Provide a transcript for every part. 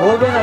বলবে না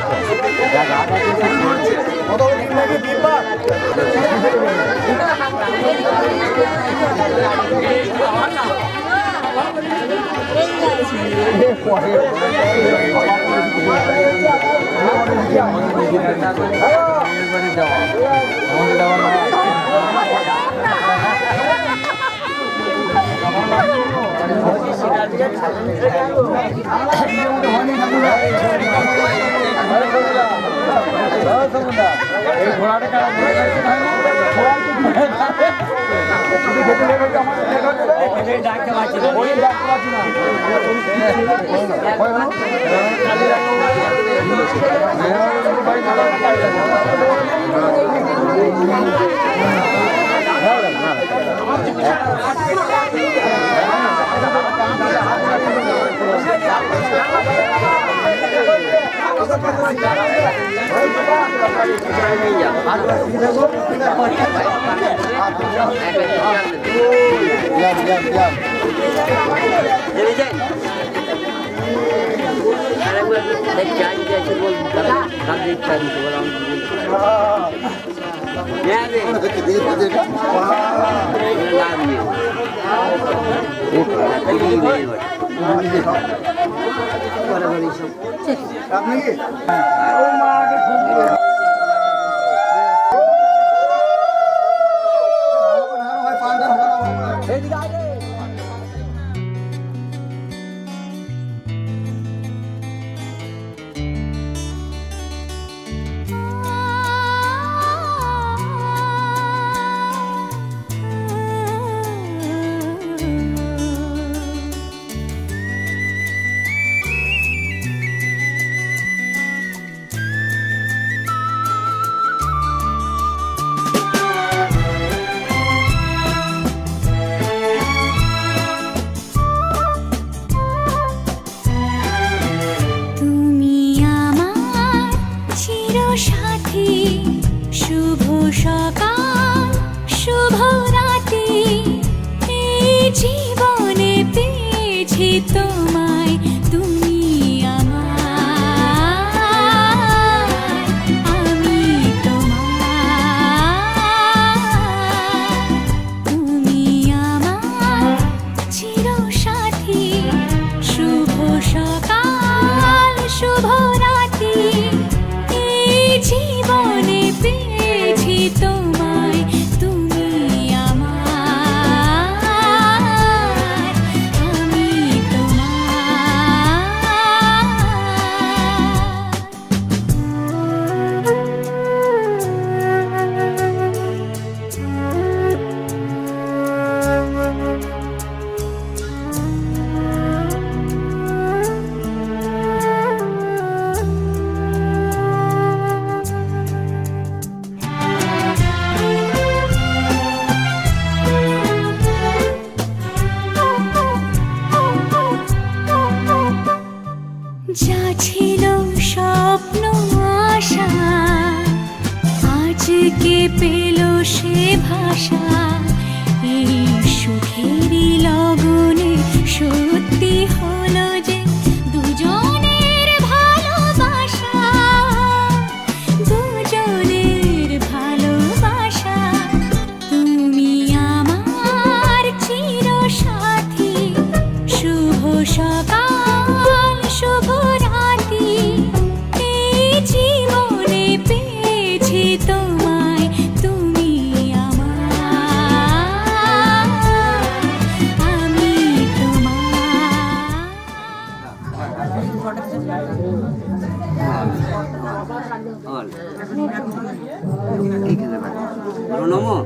নমো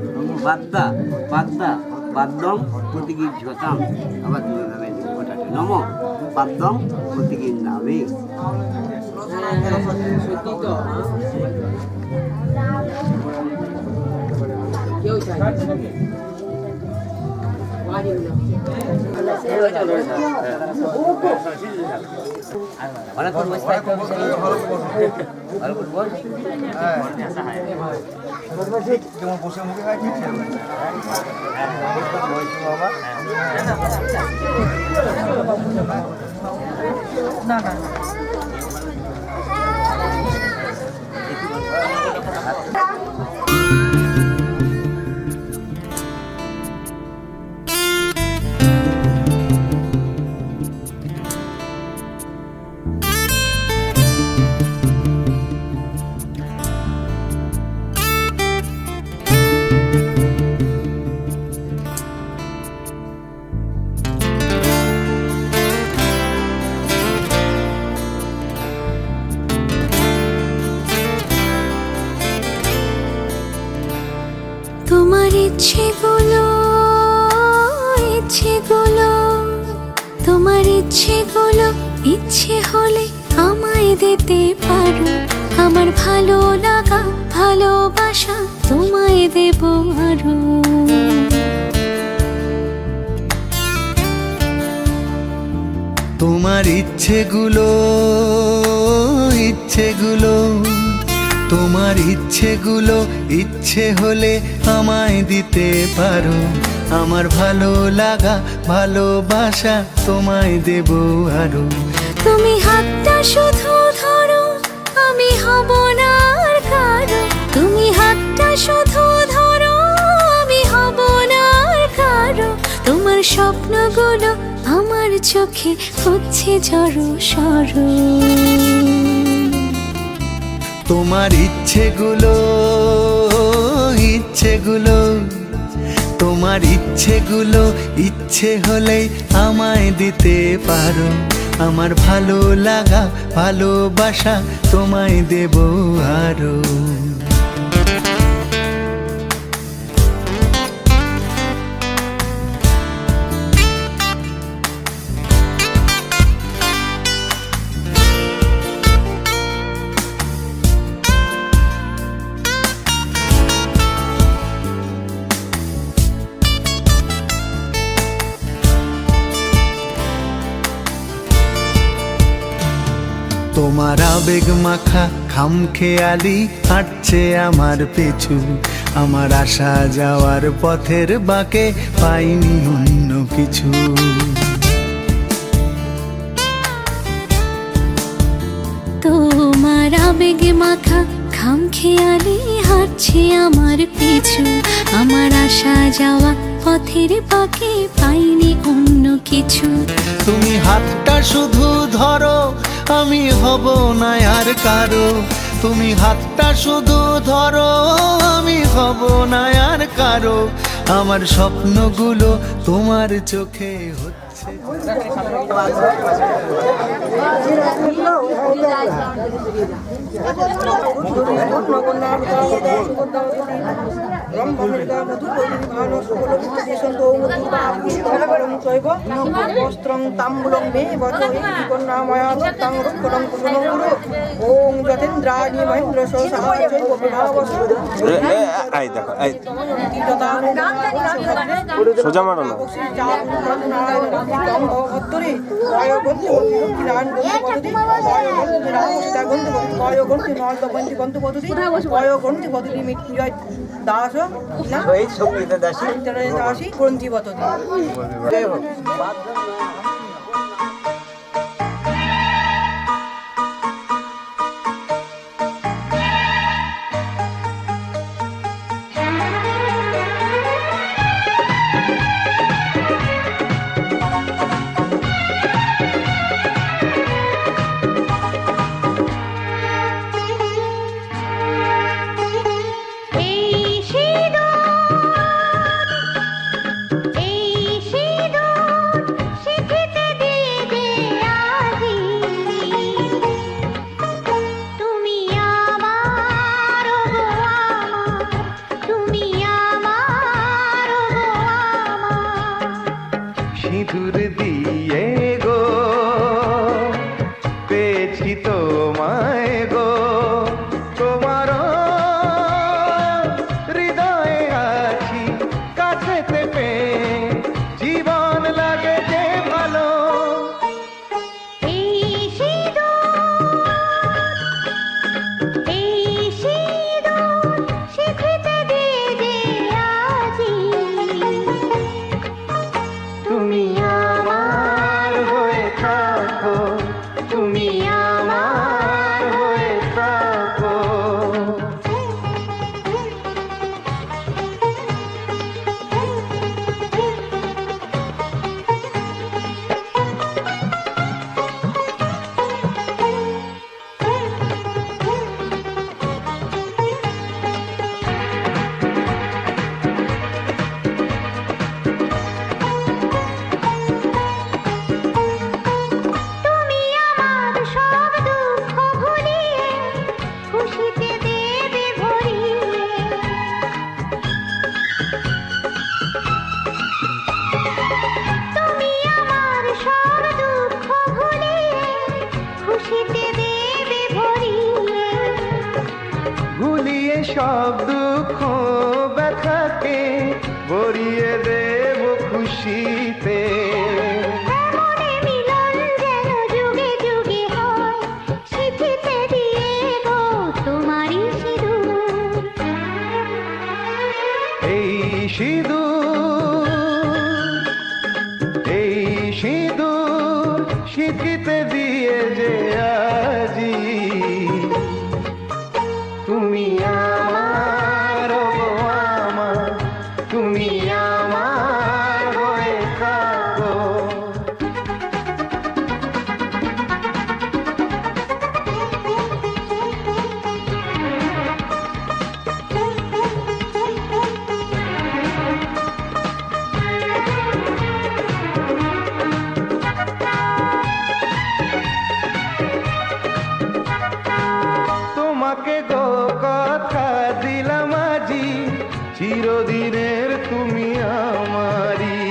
বাদ্দা বাদ্দা বাদ্যম প্রতিকি ঝতাম আবার নমো বাদ্যম প্রতিকি নামে অনেকক্ষণ বসে থাকতে হবে ভালো করে বল। যেমন বসে মুখে হয় ঠিক বাবা না না তোমার ইচ্ছেগুলো তোমার ইচ্ছেগুলো ইচ্ছে হলে আমায় দিতে পারো। আমার ভালো লাগা ভালোবাসা তোমায় দেব আরো। তোমার ইচ্ছেগুলো তোমার ইচ্ছেগুলো ইচ্ছে হলে আমায় দিতে পারো। আমার ভালো লাগা ভালোবাসা তোমায় দেব আরো। তুমি হাতটা শুধু ধরো, আমি হব না আর কারো। তুমি হাতটা শুধু ধরো, আমি হব না আর কারো। তোমার স্বপ্নগুলো আমার চোখে হচ্ছে জড়ো সরো। তোমার ইচ্ছেগুলো তোমার ইচ্ছেগুলো ইচ্ছে হলে আমায় দিতে পারো। আমার ভালো লাগা ভালোবাসা তোমায় দেব আরো। তোমার আবেগ মাখা খামখেয়ালি হাঁটছে আমার পিছু। আমার আসা যাওয়ার পথের বাঁকে পাইনি অন্য কিছু। তোমার আবেগে মাখা খামখেয়ালি হাঁটছে আমার পিছু। আমার আসা যাওয়া পথের বাঁকে পাইনি অন্য কিছু। তুমি হাতটা শুধু ধরো, আমি হব না আর কারো। তুমি হাতটা শুধু ধরো, আমি হব না আর কারো। আমার স্বপ্নগুলো তোমার চোখে হচ্ছে। বস্ত্রং তাম্বুলং মে বচনাময়া চিত্তাং রূপকরং কুসুমগুরু ওং যতেন্দ্রাণি মহেন্দ্র সহসাজৈব বিভাবস এই দেখো এই সোজা মারো না দাস দাসী গ্রন্থিবত সিঁদুর দিয়ে গো পেয়েছি তোমায় গো। তোমার হৃদয়ে আছি কাছেতে পেয়ে সব দুঃখ ব্যথাকে ভরিয়ে দেব খুশিতে। এমনে মিলন যেন যুগে যুগে হয়, সিঁথিতে দিয়ে গো তোমারই সিঁদুর। এই সিঁদুর, এই সিঁদুর সিঁথিতে দিয়ে যে আজি তুমি আমার, গো আমার, তুমি আমার হয়ে থাকো। তোমাকে গো কথা দিলাম আজি, চিরদিনের তুমি আমারি।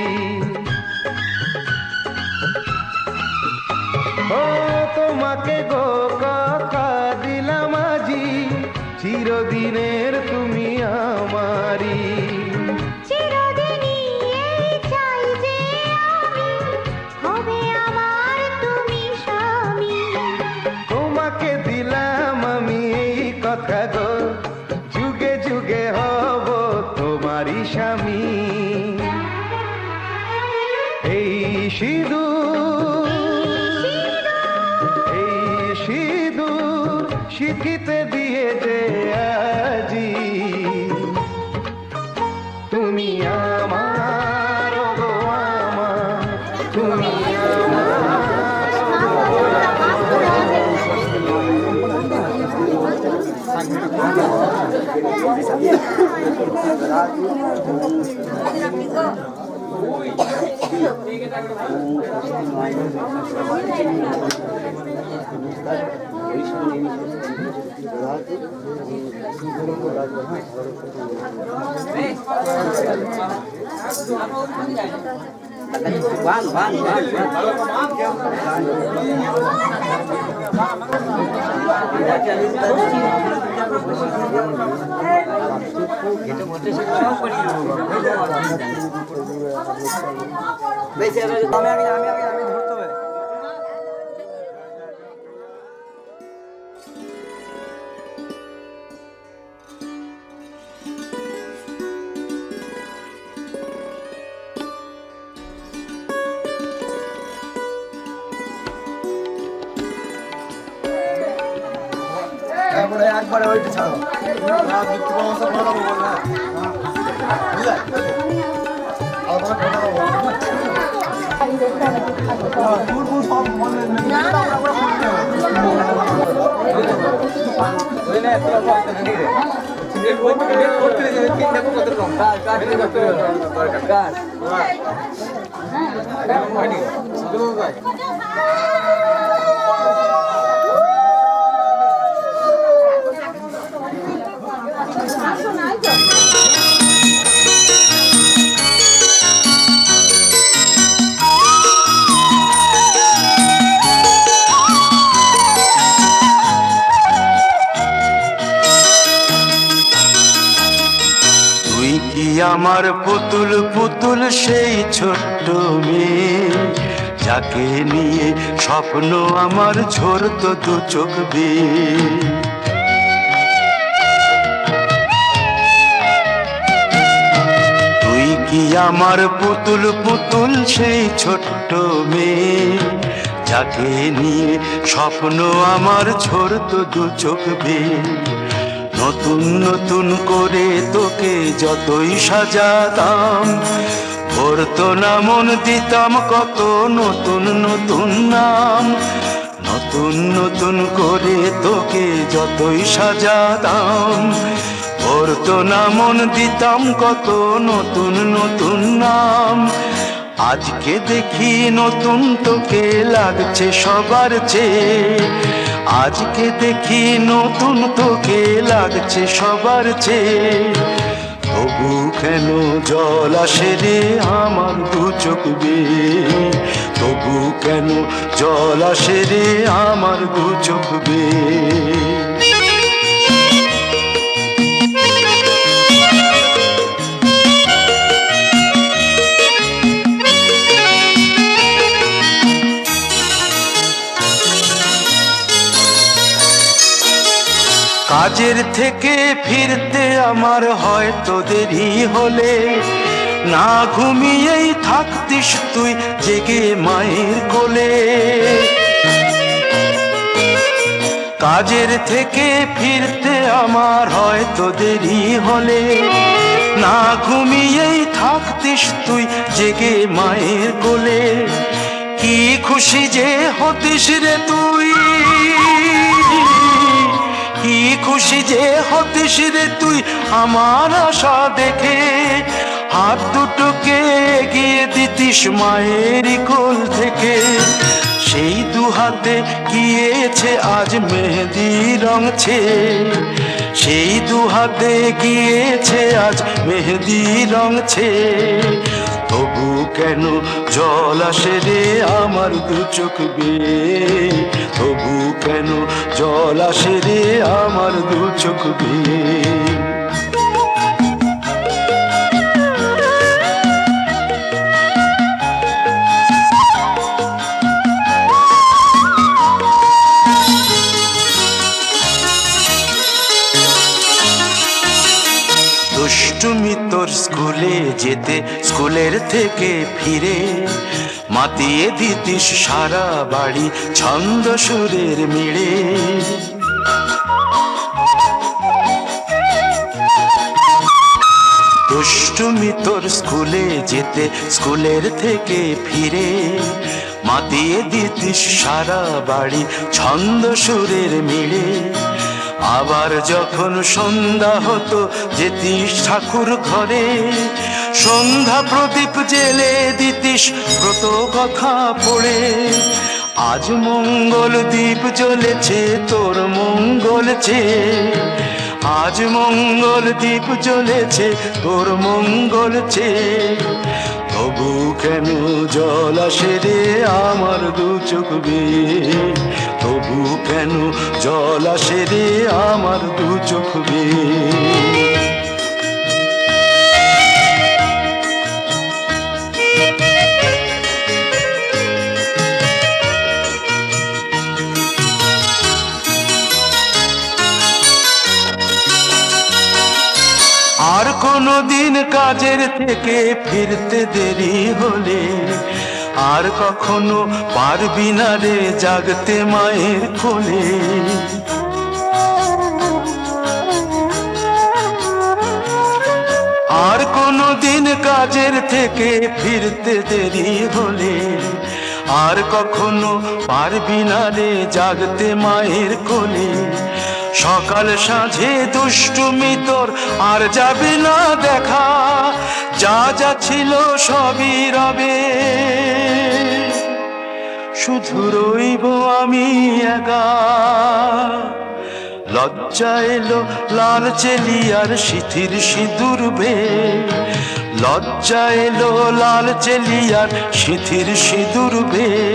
ও তোমাকে গো কথা দিলাম আজি, চিরদিনের তুমি আমারি। চিরদিনই এই চাই যে আমি, হবে আমার তুমি স্বামী। তোমাকে দিলাম আমি এই কথা গো, যুগে যুগে হব তোমারই স্বামী। এই সিঁদুর, এই সিঁদুর সিঁথিতে দিয়ে যে আজি তুমি আমার, গো আমার, তুমি আমি ধরতে হবে। একবারে ওইটা ছাড়ো, মৃত্যু পরামর্শ করে দেবো বল না, বুঝলে? তুই কি আমার পুতুল পুতুল সেই ছোট্ট মেয়ে, যাকে নিয়ে স্বপ্ন আমার ঝরতো দু চোখ বেয়ে। তুই কি আমার পুতুল পুতুল সেই ছোট্ট মেয়ে, যাকে নিয়ে স্বপ্ন আমার ঝরতো দু চোখ বেয়ে। নতুন নতুন করে তোকে যতই সাজাতাম, ভরতো না মন, দিতাম কত নতুন নতুন নাম। নতুন নতুন করে তোকে যতই সাজাতাম, ভরতো না মন, দিতাম কত নতুন নতুন নাম। আজকে দেখি নতুন তোকে লাগছে সবার চেয়ে, আজকে দেখি নতুন তোকে লাগছে সবার চেয়ে। তবু কেন জল আসে রে আমার দু চোখ বেয়ে, তবু কেন জল আসে রে আমার দু চোখ বেয়ে। কাজের থেকে ফিরতে আমার হয়তো দেরি হলে না ঘুমিয়েই থাকতিস তুই জেগে মায়ের কোলে। কাজের থেকে ফিরতে আমার হয়তো দেরি হলে না ঘুমিয়েই থাকতিস তুই জেগে মায়ের কোলে। কি খুশি যে হতিস রে তুই, কি খুশি যে হতিস রে তুই আমার আশা দেখে। হাত দুটোকে এগিয়ে দিতিস মায়ের কোল থেকে। সেই দু হাতে গিয়েছে আজ মেহেদি রঙছে, সেই দু হাতে গিয়েছে আজ মেহেদি রঙছে। তবু কেন জল আসে রে আমার দু চোখ বেয়ে, তবু কেন জল আসে রে আমার দু চোখ বেয়ে। দুষ্টুমি তোর স্কুলে যেতে স্কুলের থেকে ফিরে মাতিয়ে দিতিস সারা বাড়ি ছন্দ সুরের মিড়ে। দুষ্টুমি তোর স্কুলে যেতে স্কুলের থেকে ফিরে মাতিয়ে দিতিস সারা বাড়ি ছন্দ সুরের মিড়ে। আবার যখন সন্ধ্যা হতো যেতিস ঠাকুর ঘরে, সন্ধ্যা প্রদীপ জেলে দিতিস ব্রত কথা পড়ে। আজ মঙ্গল দ্বীপ জ্বলেছে তোর মঙ্গল চেয়ে, আজ মঙ্গল দ্বীপ জ্বলেছে তোর মঙ্গল চেয়ে। তবু কেন জল আসে রে আমার দু চোখ বেয়ে, তবু কেন জল আসে রে আমার দু চোখ বেয়ে। আর কোনো দিন কাজের থেকে ফিরতে দেরি হলে আর কখনো পারবি না রে জাগতে মায়ের কোলে। আর কোনো দিন কাজের থেকে ফিরতে দেরি হলে আর কখনো পারবি না রে জাগতে মায়ের কোলে। সকাল সাঁঝে দুষ্টুমি তোর আর যাবে না দেখা, যা যা ছিল সবই রবে, শুধু রইব আমি একা। লজ্জা এলো লাল চেলিয়ার সিথির সিঁদুর বেয়ে, লজ্জা এলো লাল চেলিয়ার সিথির সিঁদুর বেয়ে।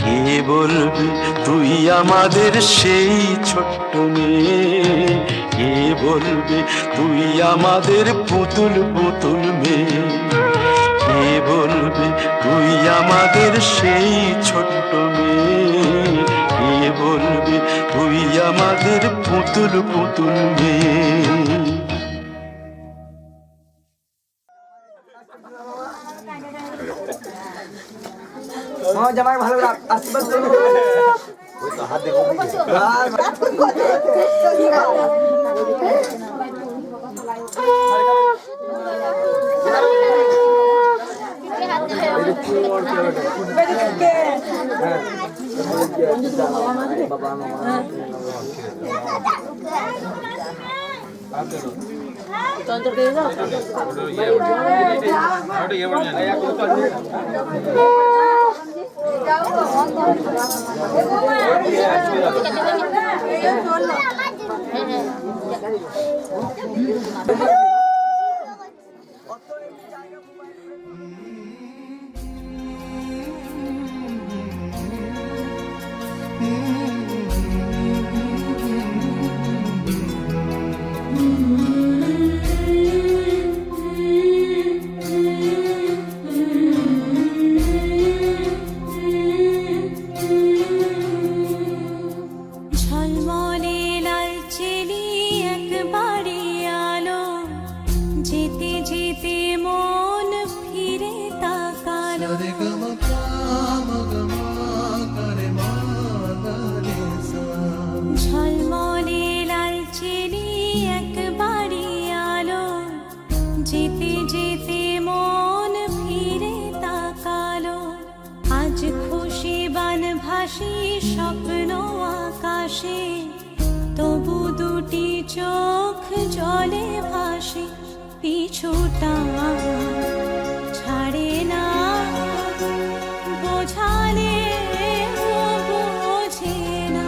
কে বলবি তুই আমাদের সেই ছোট্ট মেয়ে, কে বলবে তুই আমাদের পুতুল পুতুল মেয়ে, কে বলবে তুই আমাদের সেই ছোট্ট মেয়ে, কে বলবে তুই আমাদের পুতুল পুতুল মেয়ে। জামাই ভালো আশীর্বাদ করবো। ঝলমলে লালচে স্বপ্ন আকাশে, তবু দুটি চোখ জলে ভাসে, পিছুটা ছাড়ে না, বোঝালে বোঝে না,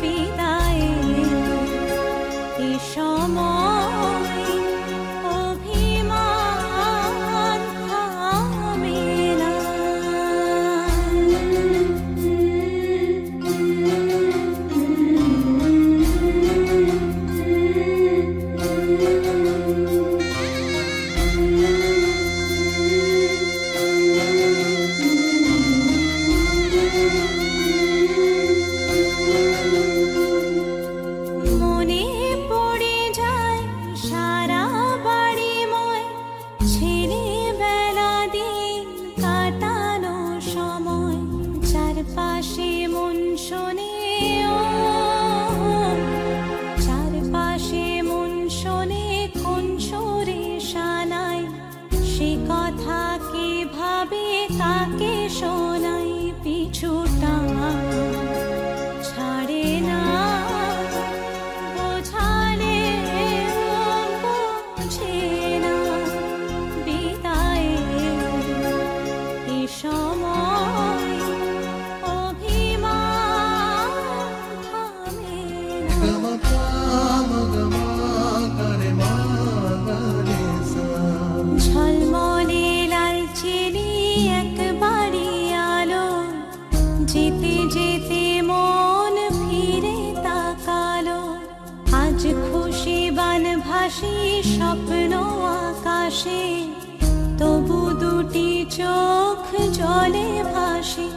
বিদায়ের এ সময় অভিমান থামে না। মনে পড়ে যায় সারা বাড়িময় ছেলেবেলা দিন কাটানো সময়, চারপাশে মন শোনে ও, চারপাশে মন শোনে কোন সুরে শানায়, সে কথা কে ভাবে কাকে শোনাই, পিছুটা ছাড়ে না, বোঝালে বোঝে না, বিদায়ের এ সময় অভিমান থামে না। ঝলমলে লাল চিনি একবারই আলো, যেতে যেতে মন ফিরে তাকালো, আজ খুশি বান ভাসি স্বপ্ন আকাশে, তবু দুটি চোখ জলে ভাসে,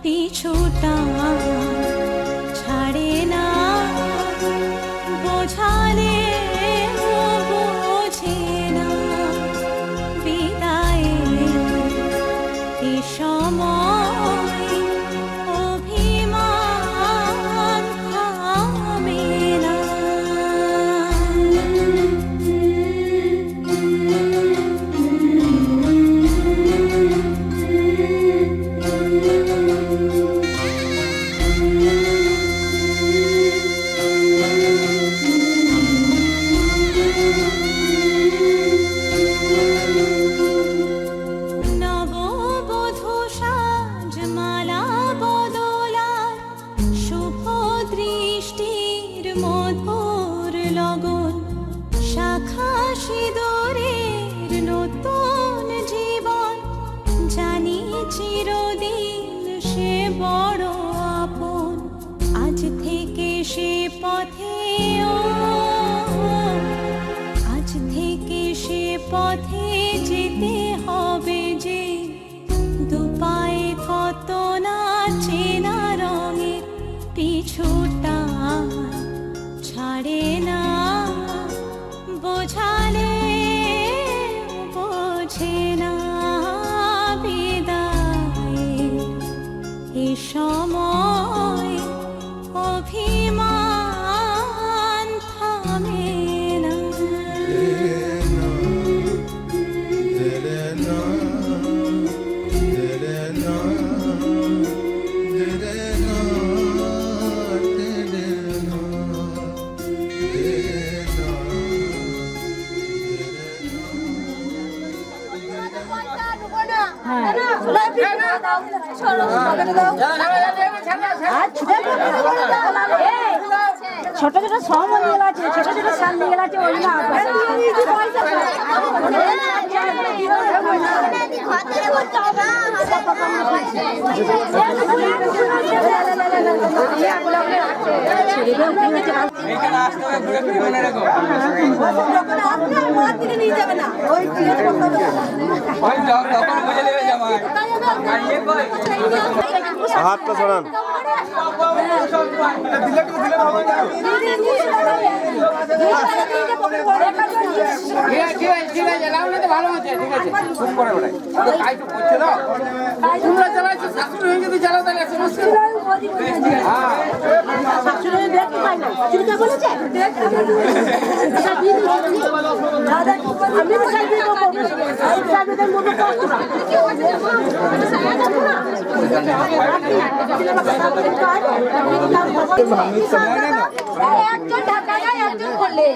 পিছুটা ছাড়ে না, বোঝালে বোঝে না, বিদায়ের এ সময় অভিমান থামে না। নববধূ সাজমালা বদলার, শুভ দৃষ্টির মধুর লগন, শাখা সিঁদুরের নতুন জীবন, জানি চিরদিন সে বড় আপন, আজ থেকে সে পথে ও, আজ থেকে সে পথে যেতে হবে যে, দুপায়ে কত না চেনা রঙের, পিছুটা ছাড়ে না, বোঝালে বোঝে না, বিদায়ের এ সময় অভিমান থামে না। ছোট ছোট সমন্দির আছে, ছোট ছোট সান্দিল আছে, ওই না নিয়ে যাবে না, ওই হাতটা ছড়ান। শাশুড়ি দেখতে পাই না। চিন্তা বলেছে দাদা আমি তো চাই দিয়ে দেবো এই চাবিদের মতো কষ্ট না একজন ঢাকা যায় একজন করলে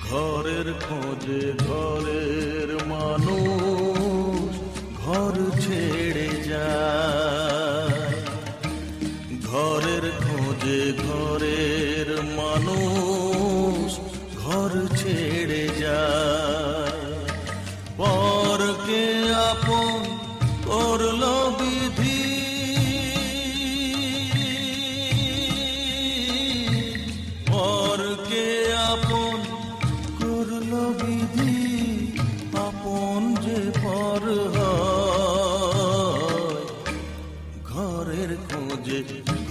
ঘরের খোঁজে ঘরের মানুষ ঘর ছেড়ে যায়, ঘরের খোঁজে ঘরের মানুষ ঘর ছেড়ে যায়, পরকে আপন করলো বিধি, পরকে আপন করলো বিধি, আপন যে পর হয়, ঘরের খোঁজে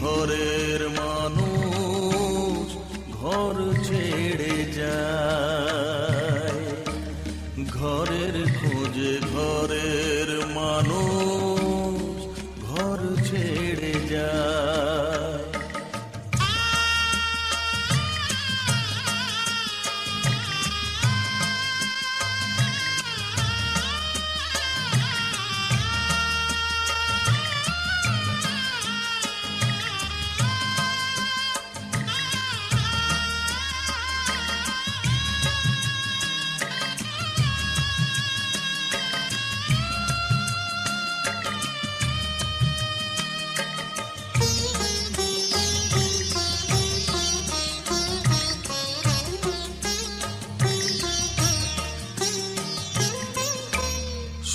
ঘরের মানুষ ঘর ছেড়ে যায়, ঘরের খোঁজে ঘরের মানুষ ঘর ছেড়ে যায়।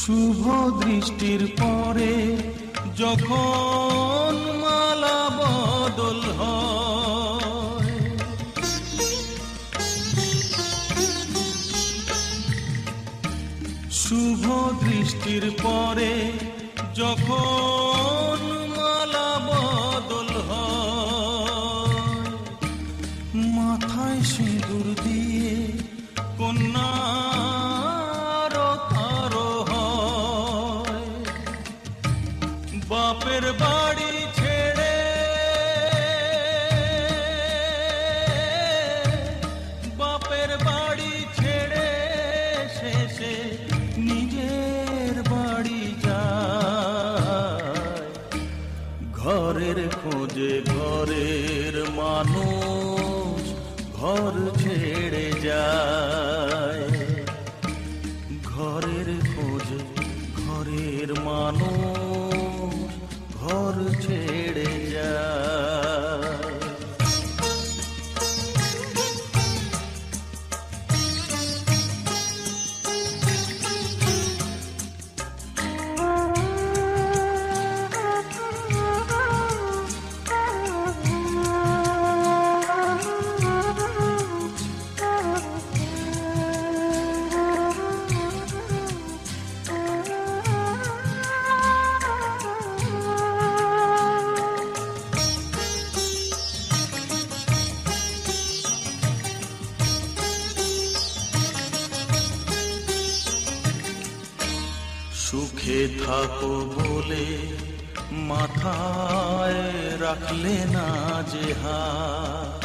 শুভ দৃষ্টির পরে যখন মালা বদল হয়, শুভ দৃষ্টির পরে যখন মালা বদল হয়, মাথায় সিঁদুর দিয়ে কন্যা বাপের বাড়ি ছেড়ে, বাপের বাড়ি ছেড়ে শেষে নিজের বাড়ি যায়, ঘরের খোঁজে ঘরের মানুষ ঘর ছেড়ে যায়, ঘরের খোঁজে ঘরের মানুষ ঘর ছেড়ে যায়। সুখে থাকো বলে মাথায় রাখলে না যে হাত,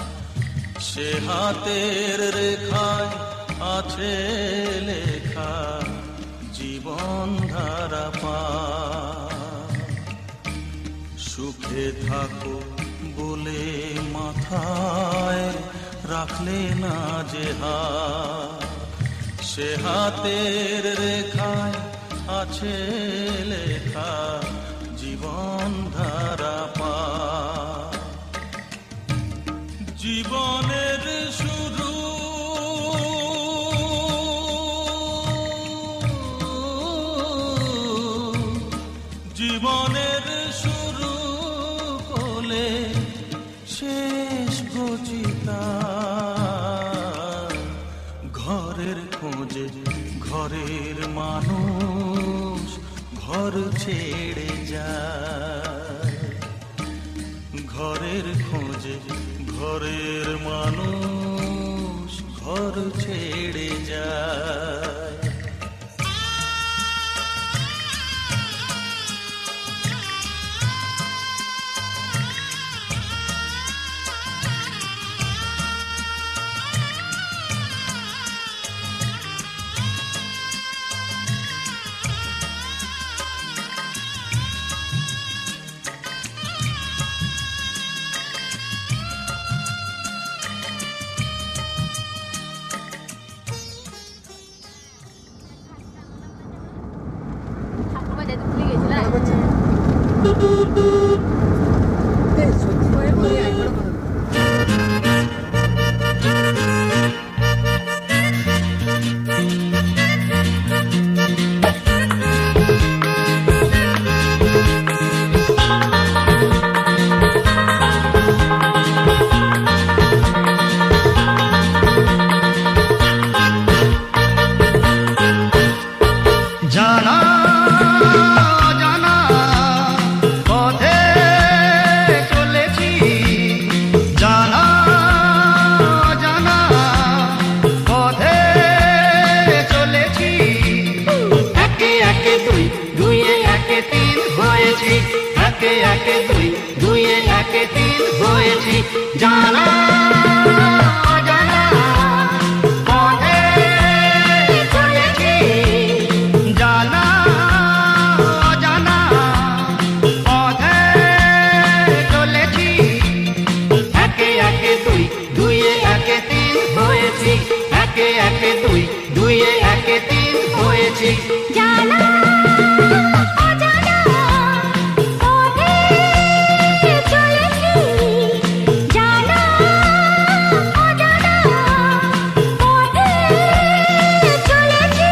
সে হাতের রেখায় আছে লেখা জীবন ধারা পা। সুখে থাকো বলে মাথায় রাখলে না যে হাত, সে হাতের রেখায় আছে লেখা জীবন ধারা পা। জীবনের শুরু জীবনের শুরু কোলে শেষ গচিতা, ঘরের খোঁজে ঘরের মানুষ ঘর ছেড়ে যায়, ঘরের খোঁজে ঘরের মানুষ ঘর ছেড়ে যায়। জানা জানা পথে চলেছি, জানা জানা পথে চলেছি, একে একে দুই দুইয়ে একে তিন হয়েছি, একে একে দুই দুইয়ে একে তিন হয়েছি, জানা জানা পথে চলেছি, জানা জানা পথে চলেছি, একে একে দুই দুইয়ে একে তিন হয়েছি, একে একে দুই দুইয়ে একে তিন হয়েছি, জানা অজানা পথে চলেছি, জানা অজানা পথে চলেছি।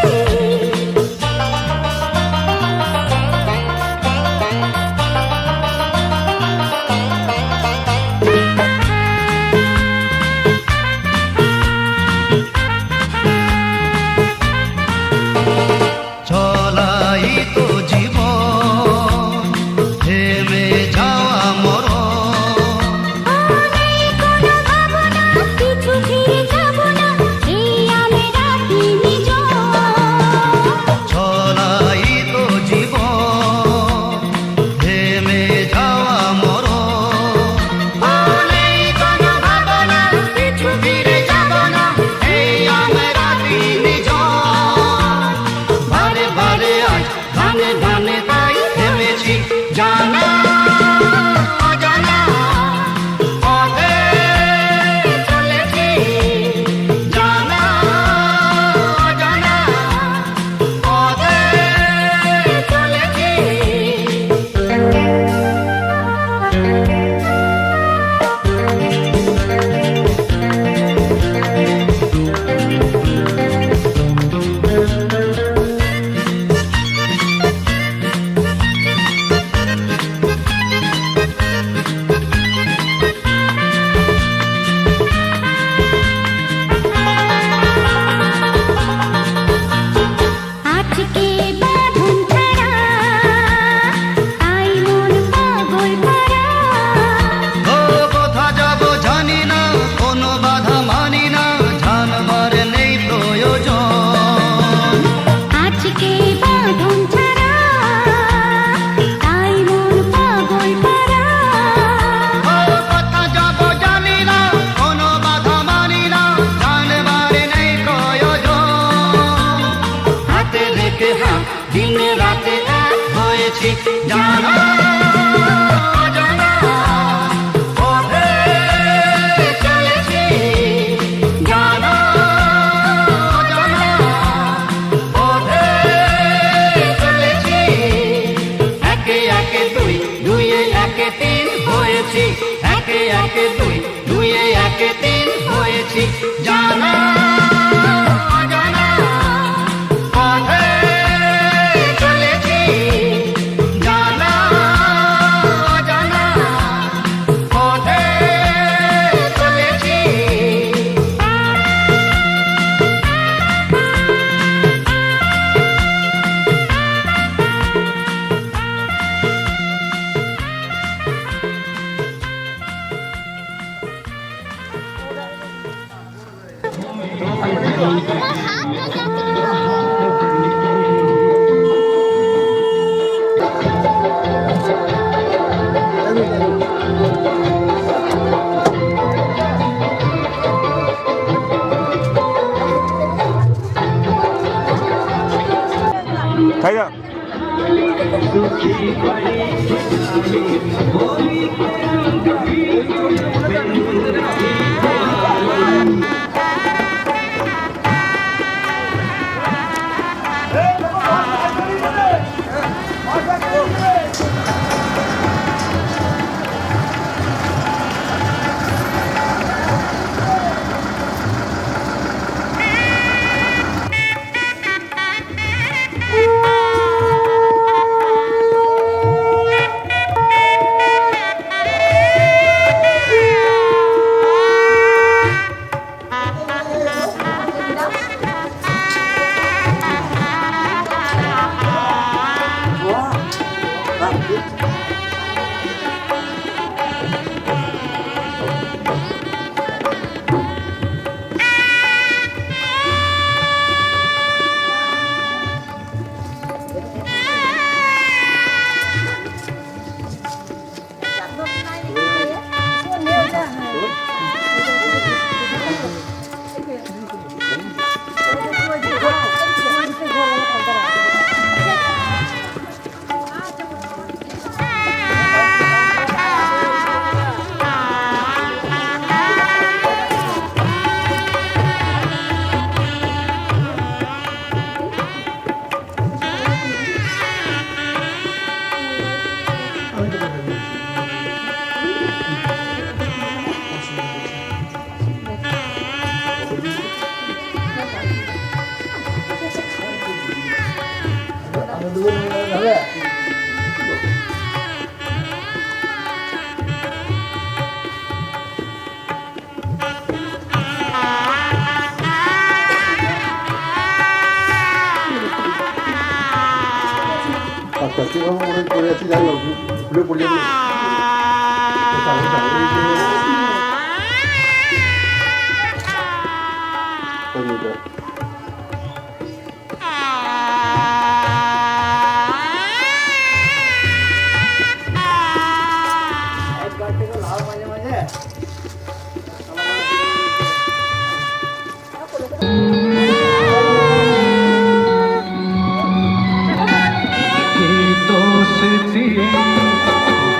চলাই তো জীবন থেমে যাওয়া মরণ, কোনো ভাবনা পিছু ফিরে যাব না, এই আমি রাখি নিজ। চলাই তো জীবন থেমে যাওয়া মরণ, নেই কোনো ভাবনা পিছু ফিরে যাব না, এই আমরা তিনজন বারে বারে আজ গানে গানে তাই থেমেছি, জানা অজানা পথে চলেছি, জানা অজানা পথে চলেছি। আজকে বাঁধন ছাড়া তাই মন পাগল পারা, ও কোথা যাব জানি না, কোনো বাধা মানি না, জানবার নেই প্রয়োজন, আজকে বাঁধন ছাড়া তাই মন পাগল পারা, ও কোথা যাব জানি না, কোনো বাধা মানি না, জানবার নেই প্রয়োজন, হাতে রেখে হাত দিনে রাতে এক হয়েছি, জানা জানা পথে চলেছি, জানা জানা পথে চলেছি, একে একে দুই দুইয়ে একে তিন হয়েছি, একে একে দুই দুইয়ে একে তিন হয়েছি, জানা জানা পথে চলেছি, জানা খাই দাও। আচ্ছা কিভাবে মনে করে আছি জানি না ভুলে পড়ে যাবে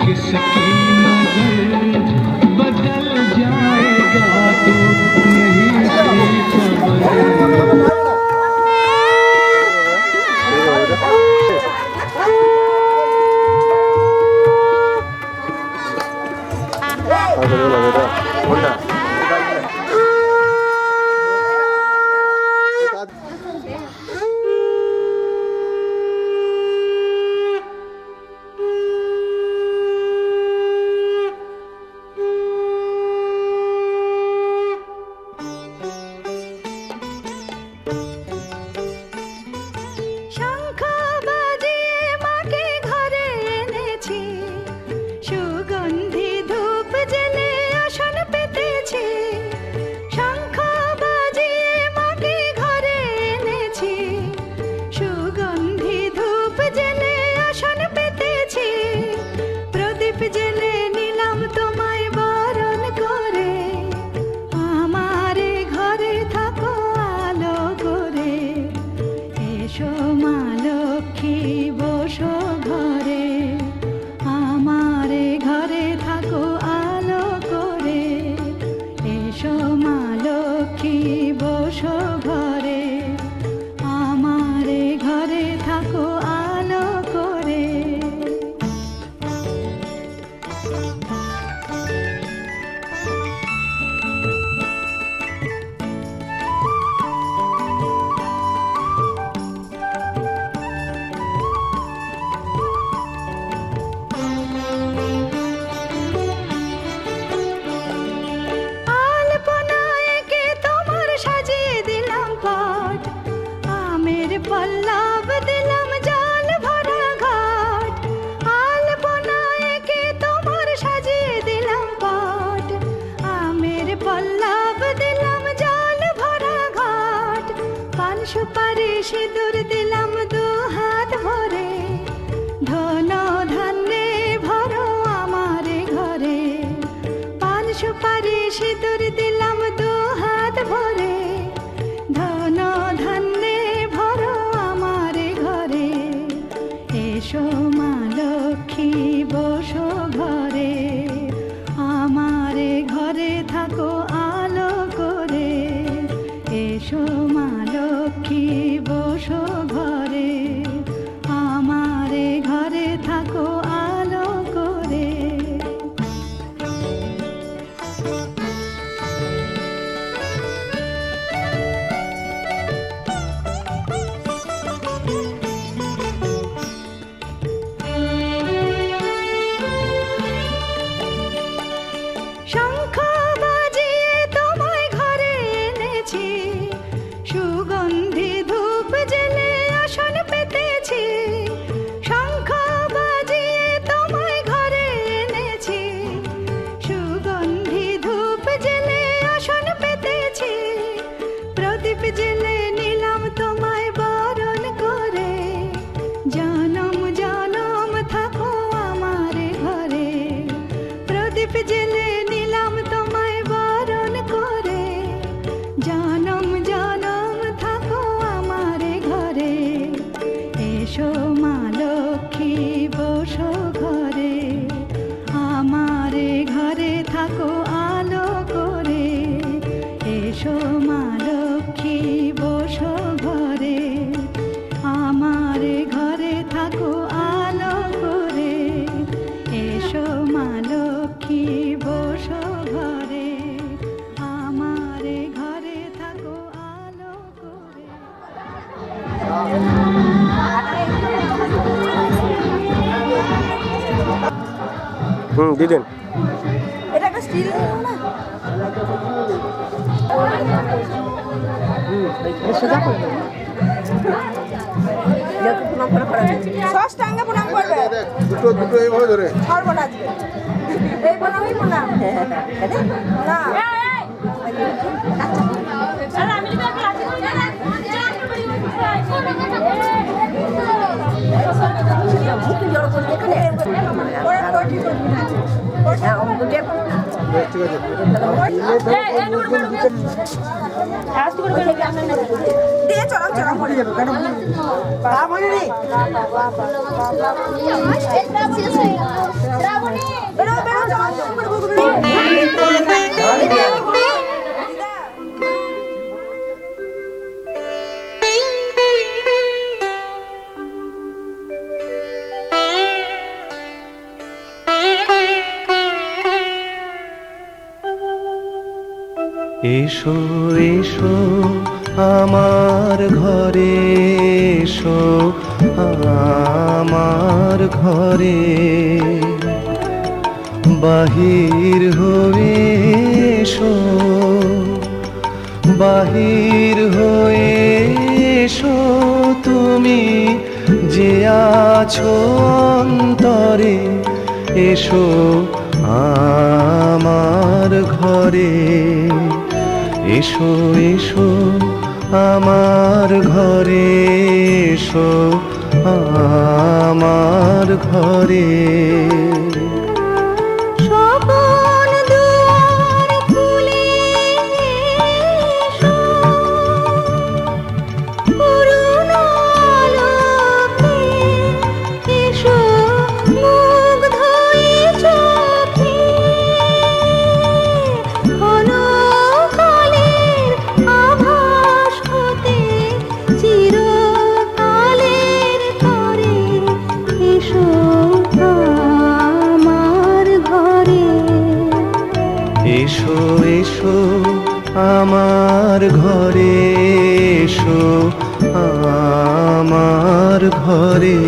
किसकी नजर बदल जाएगा तू नहीं खबर শঙ্খ বাজিয়ে মাকে ঘরে এনেছি, সুগন্ধি ধূপ জেলে আসন পেতেছি। শঙ্খ বাজিয়ে মাকে ঘরে এনেছি, সুগন্ধি ধূপ জেলে আসন পেতেছি। প্রদীপ জেলে নিলাম তোমায় বরণ করে, আমারে ঘরে থাকো আলো করে। এসো মা লক্ষ্মী বসো ঘরে, আমারে ঘরে থাকো আলো করে। এসো মা লক্ষ্মী বসো ঘরে, আমারে ঘরে থাকো আলো করে। এসো মা লক্ষ্মী বসো ঘরে আমারে ঘরে থাকো আলো করে এসো মা লক্ষ্মী বসো ঘরে আমারে ঘরে থাকো আলো করে এসো মা লক্ষ্মী বসো ঘরে আমারে ঘরে থাকো আলো করে দিদিন এটা একটা স্টিল না সোজা করবে ষষ্ঠাঙ্গে প্রণাম করবে দুটো এইভাবে ধরে ছাড়বো না আজকে এই প্রণামই প্রণাম না ঠিক আছে দিয়ে চলাম চলাম করে যাবে কেন বেরো বেরো চলাম এসো এসো আমার ঘরে এসো আমার ঘরে বাহির হয়ে এসো বাহির হয়ে এসো তুমি যে আছো অন্তরে এসো আমার ঘরে এসো এসো আমার ঘরে এসো আমার ঘরে স্বপন দুয়ার খুলে এসো করুণ আলোকে এসো মুগ্ধ এই চোখে ক্ষণকালের আভাস হতে চিরকালের তরে এসো আমার ঘরে এসো এসো আমার ঘরে এসো আমার ঘরে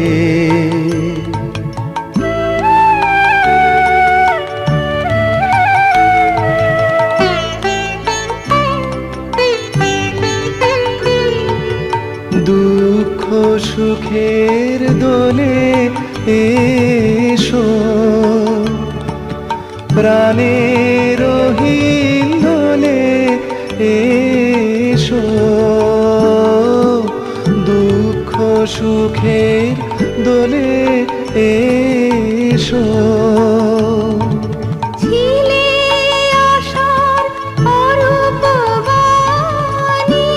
দুঃখ সুখের দোলে এসো প্রাণের হিন্দোলে এসো দুঃখ সুখের দোলে এসো ছিলে আশার অরূপ বাণী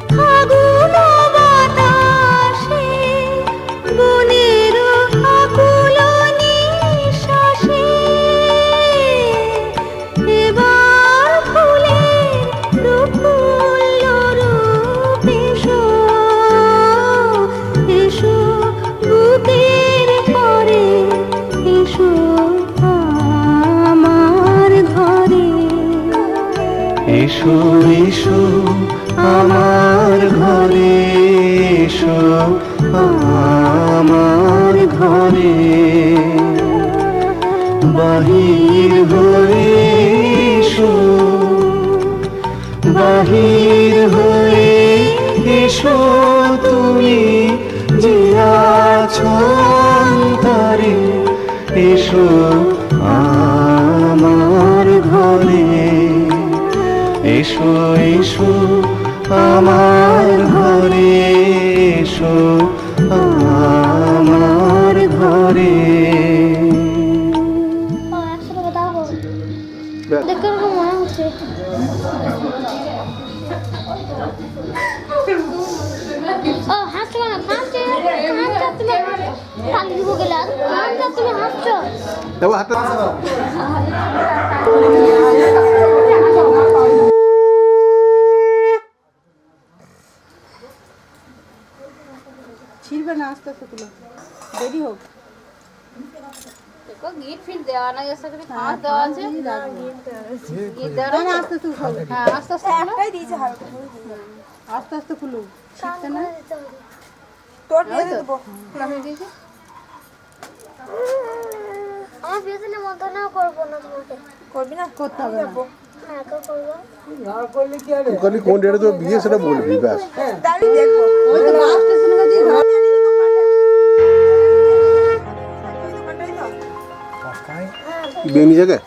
ফাগুন বাতাসে বনের আকুল নিঃশ্বাসে এবার ফুলের প্রফুল্ল রূপ এসো এসো বুকের পরে এসো আমার ঘরে এসো এসো আমার ঘরে এসো আমার ঘরে বাহির হয়ে এসো বাহির হয়ে এসো তুমি যে আছো অন্তরে এসো আমার ঘরে এসো এসো আমার ঘরে এসো আমার ঘরে দেখে ওরকম মনে হচ্ছে ও হাত টালি দিব গেলে আর তুমি হাসছো। এবার হাতটা ছিড়বে না, আস্তে আস্তে তুলো, দেরি হোক। দেখো গিট ফিট দেওয়া না, এর সাথে খাওয়া দেওয়া আছে। গিট দেওয়া না, আস্তে আস্তে খুলো। হ্যাঁ আস্তে আস্তে একটাই দিয়েছে হালকা, আস্তে আস্তে খুলো। শিখতে না তোর দিয়ে দেবো। আমার বিয়েতে মতো না করবো না তোমাকে। করবি না, করতে হবে না। হ্যাঁ করবো। ওখানে কোন ডেটে তোর বিয়ে সেটা বলবি ব্যাস। দাঁড়িয়ে দেখো, ওই তো বাস স্টেশনের কাছে ঘর। বেনি জায়গায়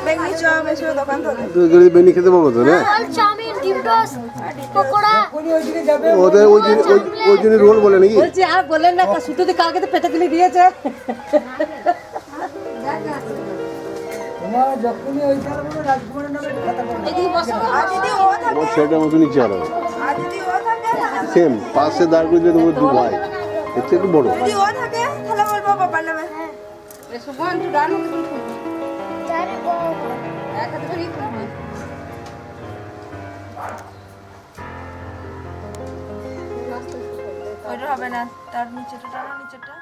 বেগনি চপ এসব দোকান তো তো বেনি খেতে পাবো তো না? রোল, চাউমিন, ডিম টোস্ট, পকোড়া। ওদের ওই জন্য রোল বলে নাকি? বলছি আর বলেন না, সুতোতে কালকে তো পেটে তুলে দিয়েছে। এদিকে বসো গো। আমার ছেলেটার মতনই চেহারা সেম, পাশে দাঁড় করে দিলে তোমার দু ভাই, এর থেকে একটু বড়। এসো বোন, তুই রান্না করে খুলবি। জানি গো। এক হাতে ধরেই খুলবি। ওইটা হবে না, তার নিচেটা টানা, নিচেটা।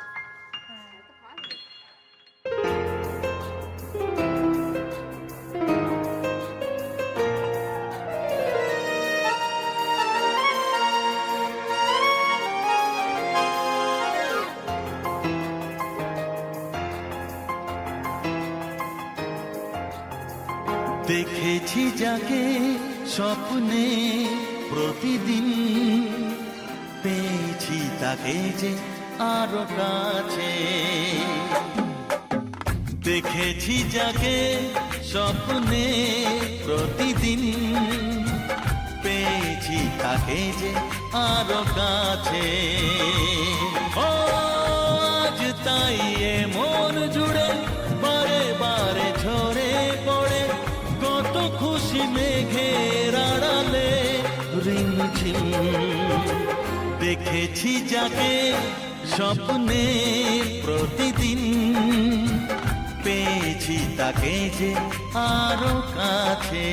দেখেছি যাকে স্বপ্নে প্রতিদিন, পেয়েছি তাকে যে আরো কাছে। দেখেছি যাকে স্বপ্নে প্রতিদিন, পেয়েছি তাকে যে আরো কাছে। ও আজ তাই এ মন জুড়ে বারে বারে ঝরে পড়ে, কত খুশি মেঘের আড়ালে রিমঝিম। দেখেছি যাকে স্বপ্নে প্রতিদিন, পেয়েছি তাকে যে আরো কাছে।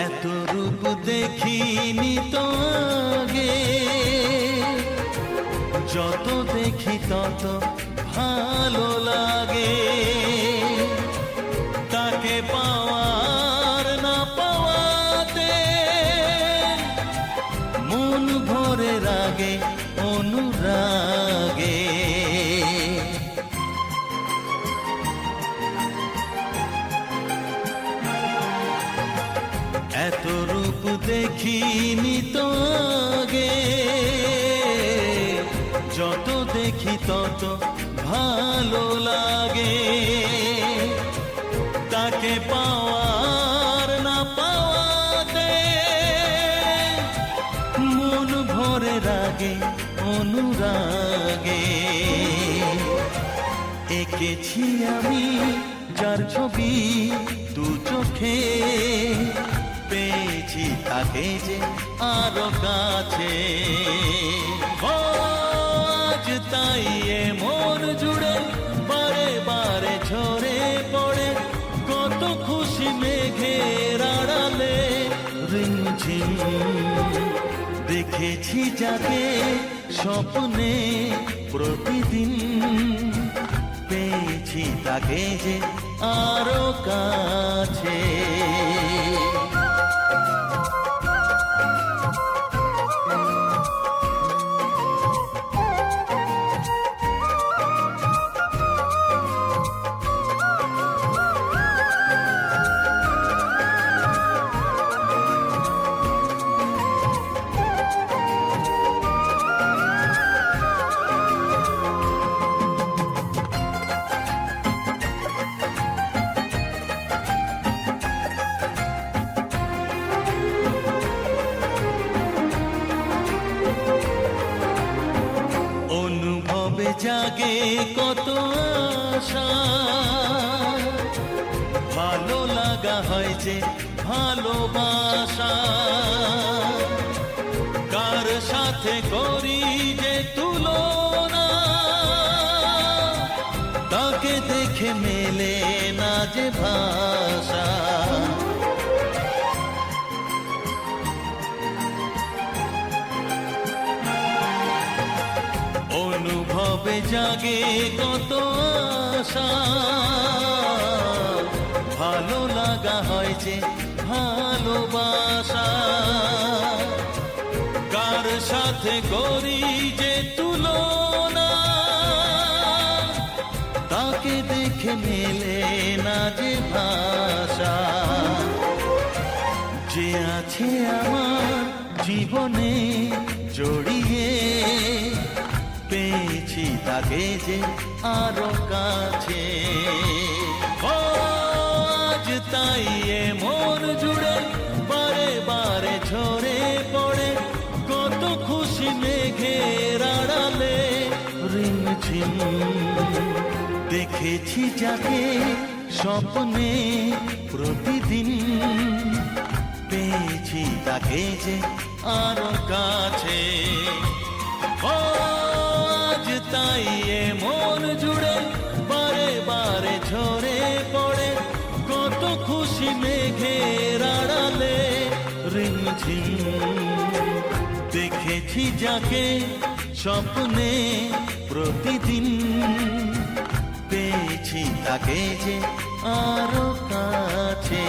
এত রূপ দেখিনি তো আগে, যত দেখি তত ভালো লাগে। তাকে পাওয়ার না পাওয়াতে মন ভরে রাগে অনুরাগে। এত রূপ দেখিনি তো আগে, যত দেখি তত ভালো লাগে। তাকে পাওয়ার না পাওয়াতে মন ভরে রাগে অনুরাগে। এঁকেছি আমি যার ছবি দু চোখে, পেয়েছি তাকে যে আরো কাছে। আজ তাই এ মন জুড়ে বারে বারে ঝরে পড়ে, কত খুশি মেঘের আড়ালে রিমঝিম। দেখেছি যাকে স্বপ্নে প্রতিদিন, পেয়েছি তাকে যে আরো কাছে। জাগে কত আশা, ভালো লাগা হয় যে ভালোবাসা, কার সাথে করি যে তুলনা, তাকে দেখে মেলে না যে ভাষা। অনুভবে জাগে কত আশা, ভালো লাগা হয় যে ভালোবাসা, কার সাথে করি যে তুলনা, তাকে দেখে মেলে না যে ভাষা। যে আছে আমার জীবনে জড়িয়ে, পেয়েছি তাকে যে আরো কাছে। আজ তাই এ মন জুড়ে বারে বারে ঝরে পড়ে, কত খুশি মেঘের আড়ালে রিমঝিম। দেখেছি যাকে স্বপ্নে প্রতিদিন, পেয়েছি তাকে যে আরো কাছে। আজ তাই এ মন জুড়ে বারে বারে ঝরে পড়ে, কত খুশি মেঘের আড়ালে রিমঝিম। দেখেছি যাকে স্বপ্নে প্রতিদিন, পেয়েছি তাকে যে আরো কাছে।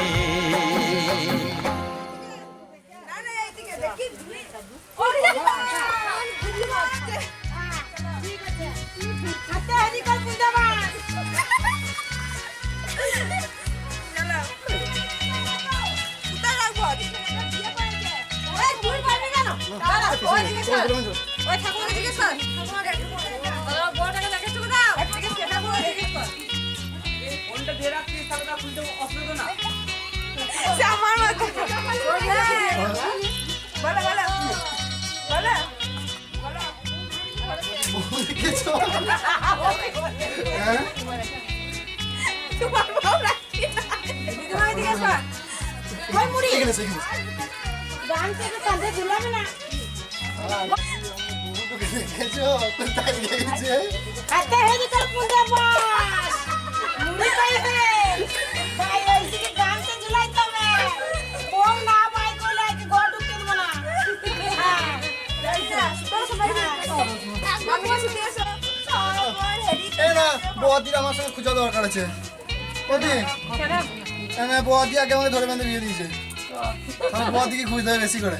বৌদির আমার সঙ্গে খুঁজা দরকার আছে। বৌদি আগে আমাকে ধরে বেঁধে বিয়ে দিয়েছে, বৌদিকে খুঁজতে হবে বেশি করে।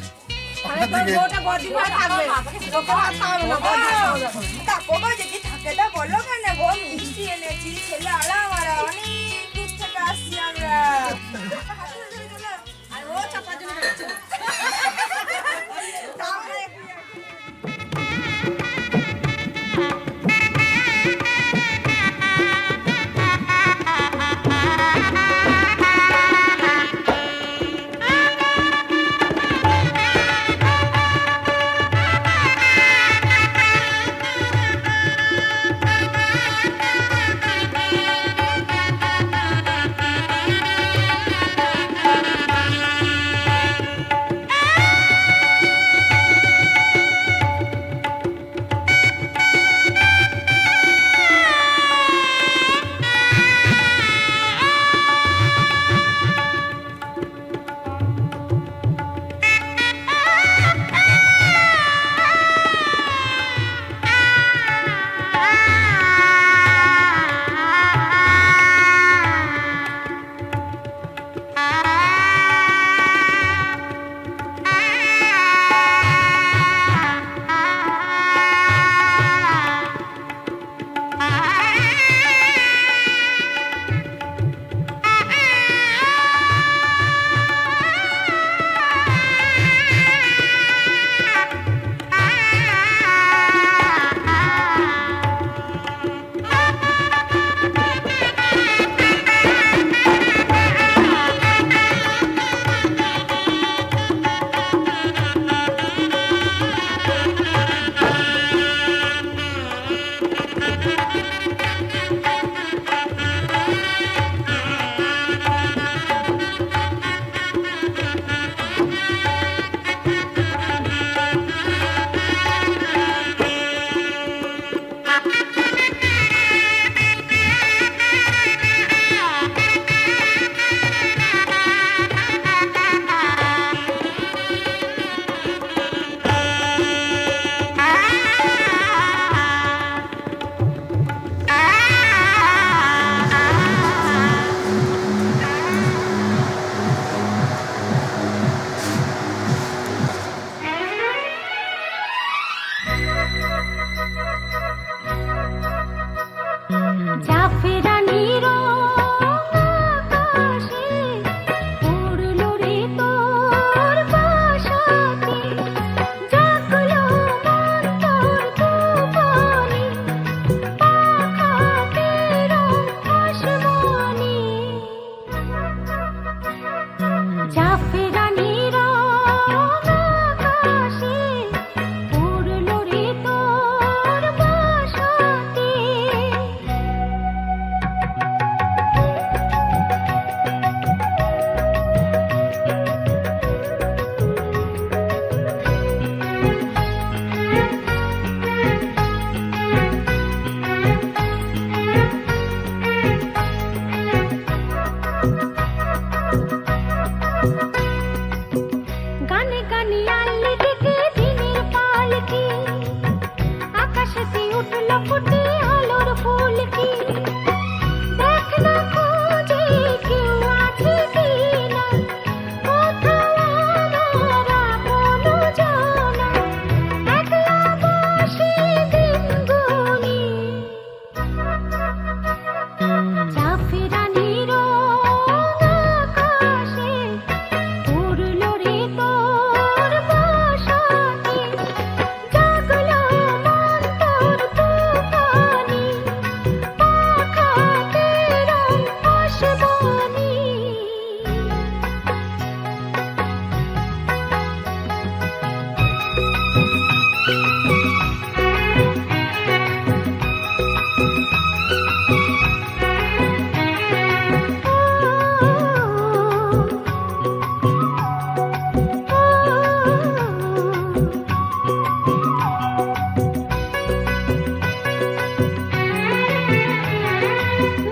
জাফরানির আকাশে উড়লো রে তোর বাসাতে, জাগলো মন তোর তুফানে, পাখাতে রং আসমানে। জাফরানির আকাশে উড়লো রে তোর বাসাতে। গানে গানে আল্লি থেকে দিনের পালকি, আকাশেতে উঠল ফুটে আলোর ফুলকি। দেখ না খোঁজে কেউ আছে কিনা, কোথাও আমার আপন জানা, একলা বসে দিন গুনি। জাফরানির আকাশে উড়লো রে তোর বাসাতে, জাগলো মন তোর তুফানে, পাখাতে রং আসমানে।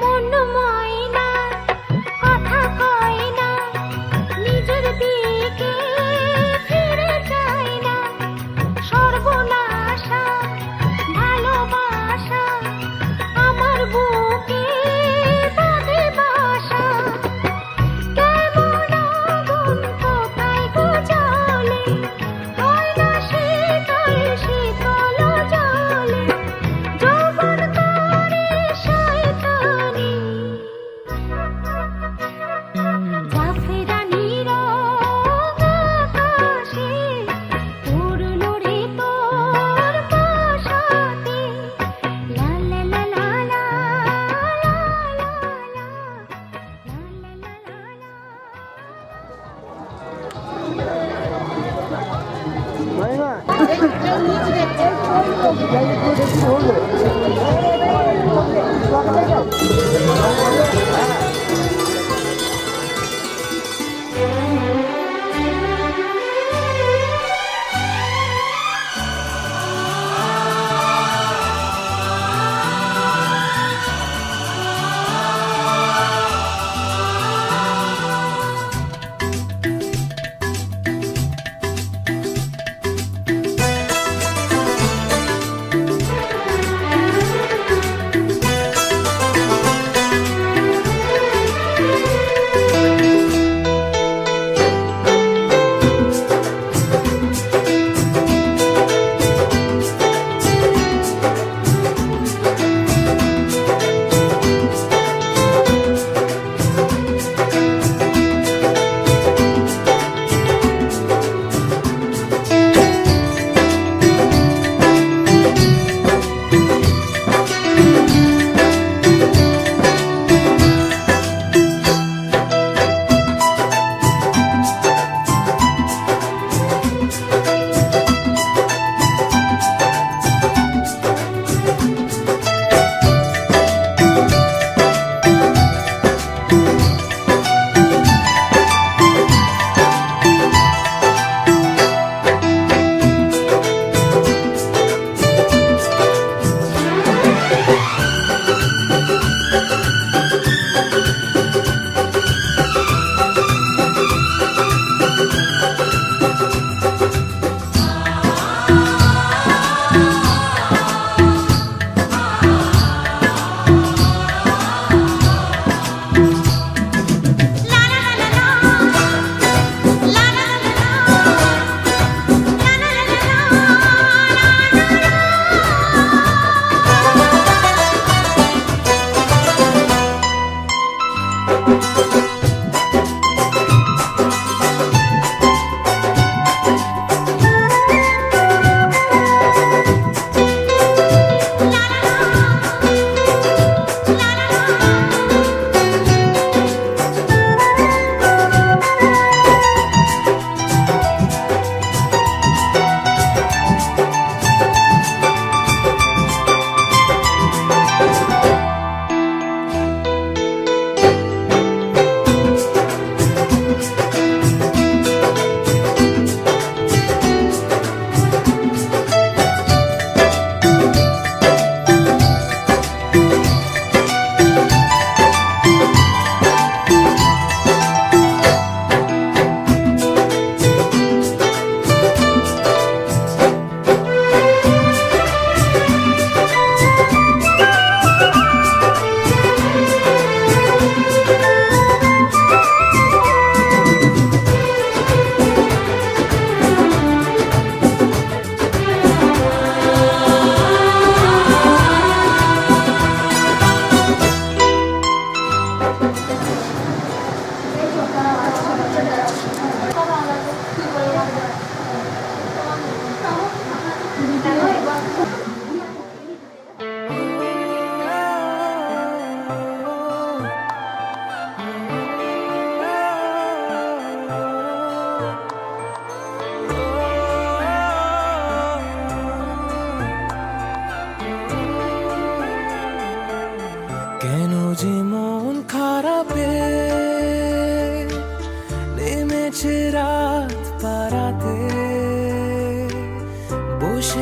মন ময়না কথা কয় না, নিজের দিকে ফিরে যায় না, সর্বনাশা ভালোবাসা আমার বুকে বাঁধে বাসা। কেমন আগুন কোথায় গো জ্বলে, হয় না শীতল শীতল জলে, যৌবন করে শয়তানি। জাফরানির আকাশে উড়লো রে তোর বাসাতে, লা লা লা লা লা, লা লা লা, লা লা লা লা।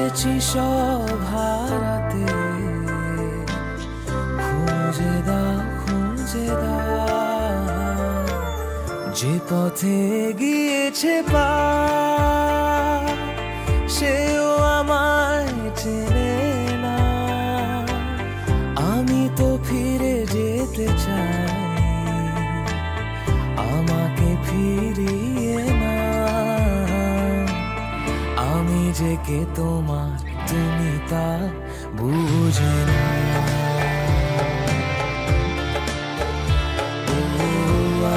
বসেছি সব হারাতে, খুঁজে দাও যে পথে গিয়েছে পা, সেও আমায় চেনে না। আমি তো ফিরে যেতে চাই, আমাকে ফিরিয়ে না। আমি যে কে তোমার, তুমি তা বুঝে না।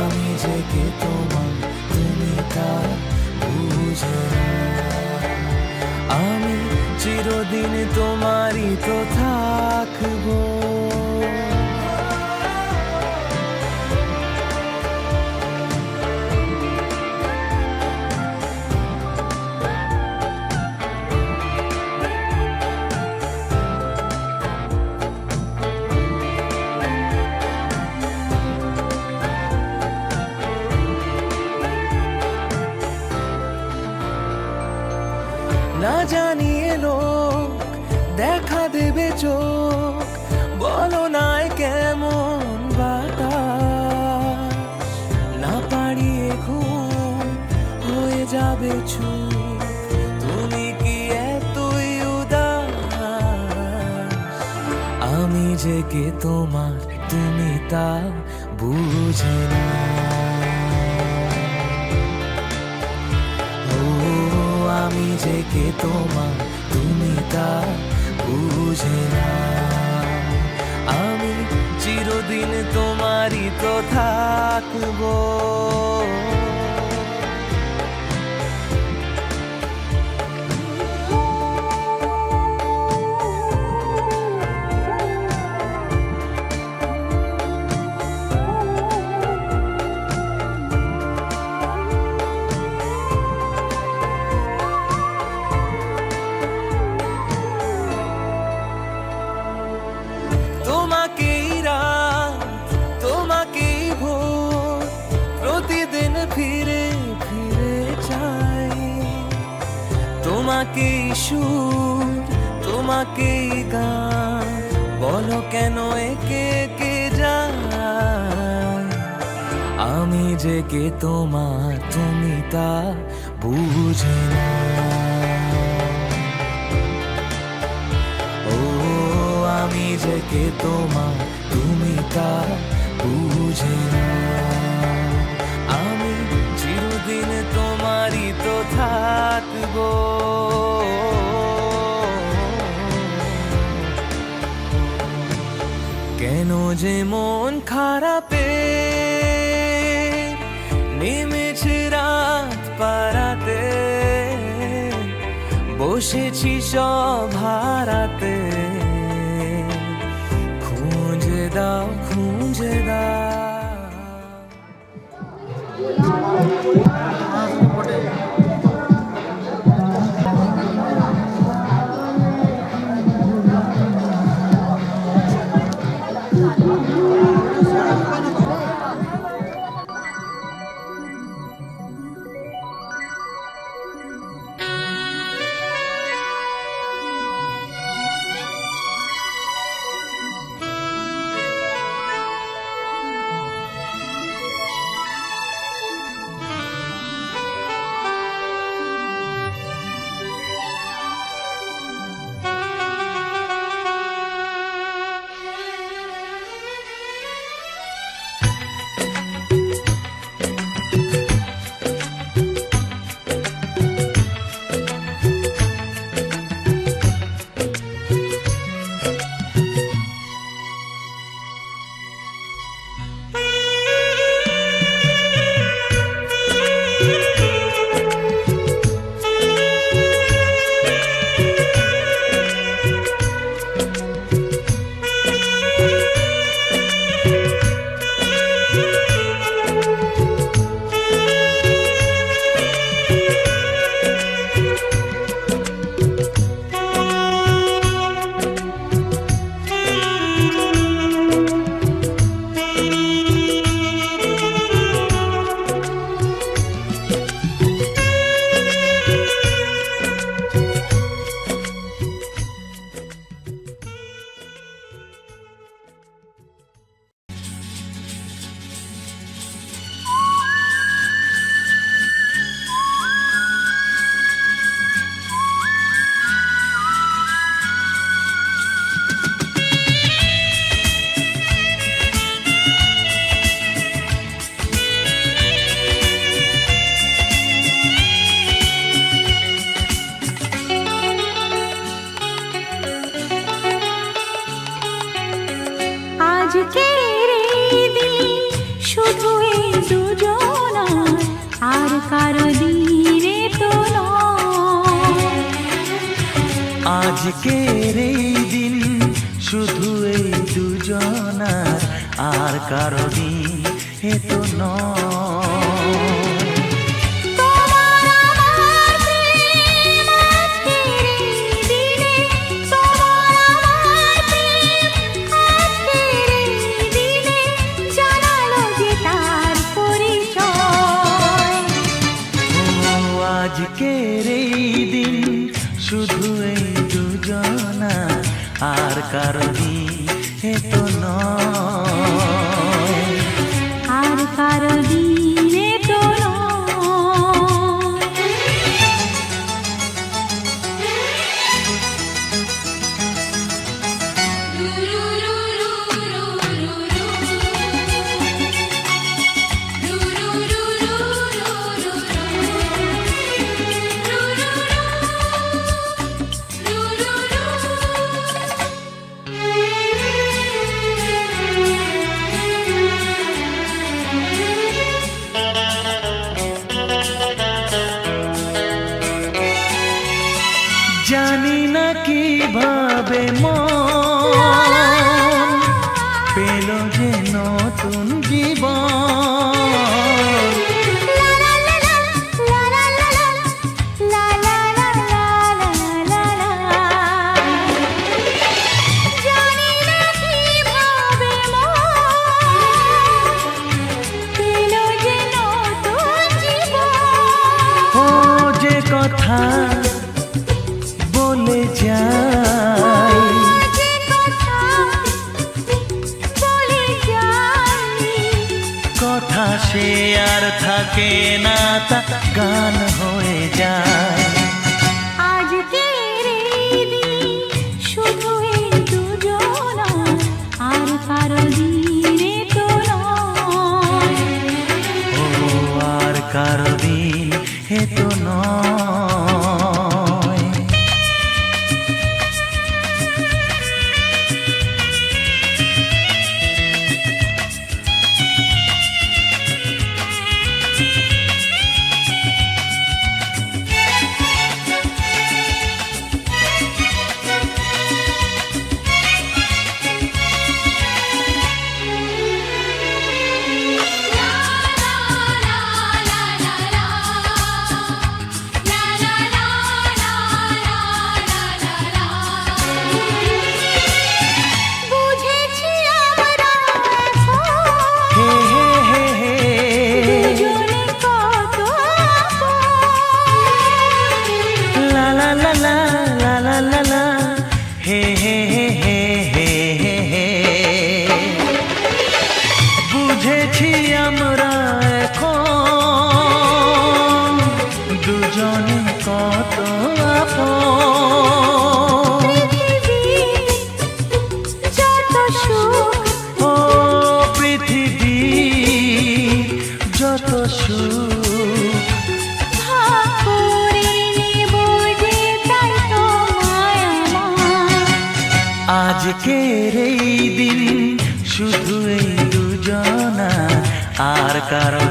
আমি যে কে তোমার, তুমি তা বুঝে না। আমি চিরদিন তোমারই তো থাকবো। না জানিয়ে লোক দেখা দেবে চোখ, বলো নাই কেমন বাতাস। না পারিয়ে ঘুম হয়ে যাবে চুপ, তুমি কি এতই উদাস। আমি যে কে তোমার, তুমি তা বুঝে না। আমি যে কে তোমার, তুমি তা বুঝে না। আমি চিরদিন তোমারই তো থাকবো। তোমাকেই রাত, তোমাকেই ভোর, প্রতিদিন ফিরে ফিরে চাই। তোমাকেই সুর, তোমাকেই গান, বলো কেন একে একে যায়। আমি যে কে তোমার, তুমি তা বুঝে না। আমি যে কে তোমার, তুমি তা বুঝে না। আমি চিরদিন তোমারই তো থাকবো। কেন যে মন খারাপে নেমেছে রাত পারাতে, বসেছি সব হারাতে। খুঁজে দাও, খুঁজে দাও। কারো দিনে তো নয়। আজকের এই দিন শুধু এই দুজনার, আর কারো দিন এ তো নয়। তোমার আমার প্রেম আজকের এই দিনে, তোমার আমার প্রেম আজকের এই দিনে জানালো যে তার পরিচয়। ও আজকের এই দিন শুধু এই দুজনা, আর কারো দিন এ তো নয়। আর কারো দিনে তো নয়। জানি না কিভাবে মন পেল যে নতুন জীবন। জানি না কিভাবে মন পেল যে নতুন জীবন। ও যে কথা বলে যায়, যে কথা বলে যাই, কথা সে আর থাকে না, তা গান হয়ে যায়। আজকের এই দিন শুধু এই দুজনা, আর কারো দিনে তো নয়। ও আর কারো দিন এ তো নয়। বুঝেছি আমরা এখন হে হে হে হে, দুজনে কত আপন। লা লা লা লা লা লা লা লা, হে হে হে হে হে হে হে। বুঝেছি আমরা এখন দুজনে কত আপন। যত সুখ ও পৃথিবীর যত সুখ, ভাগ করে নেব যে তাই তো মায়া আমার। আজকের এই দিন শুধু এই দুজনা, আর কারো